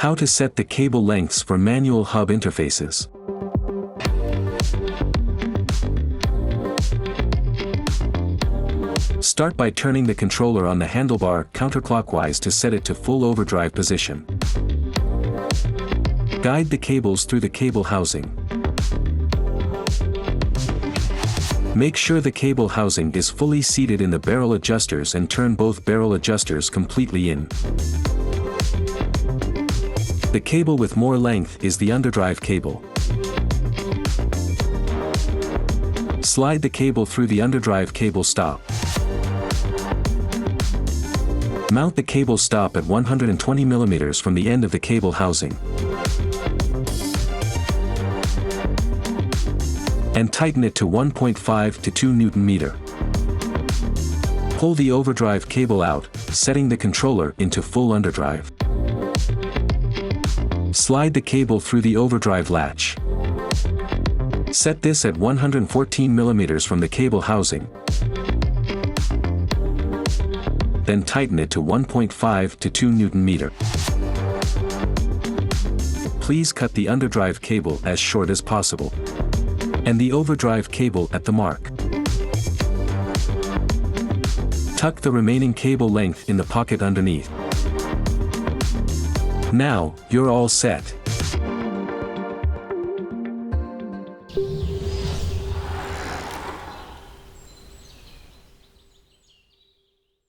How to set the cable lengths for manual hub interfaces. Start by turning the controller on the handlebar counterclockwise to set it to full overdrive position. Guide the cables through the cable housing. Make sure the cable housing is fully seated in the barrel adjusters and turn both barrel adjusters completely in. The cable with more length is the underdrive cable. Slide the cable through the underdrive cable stop. Mount the cable stop at 120 mm from the end of the cable housing. And tighten it to 1.5 to 2 Nm. Pull the overdrive cable out, setting the controller into full underdrive. Slide the cable through the overdrive latch. Set this at 114 mm from the cable housing. Then tighten it to 1.5 to 2 Nm. Please cut the underdrive cable as short as possible. And the overdrive cable at the mark. Tuck the remaining cable length in the pocket underneath. Now, you're all set.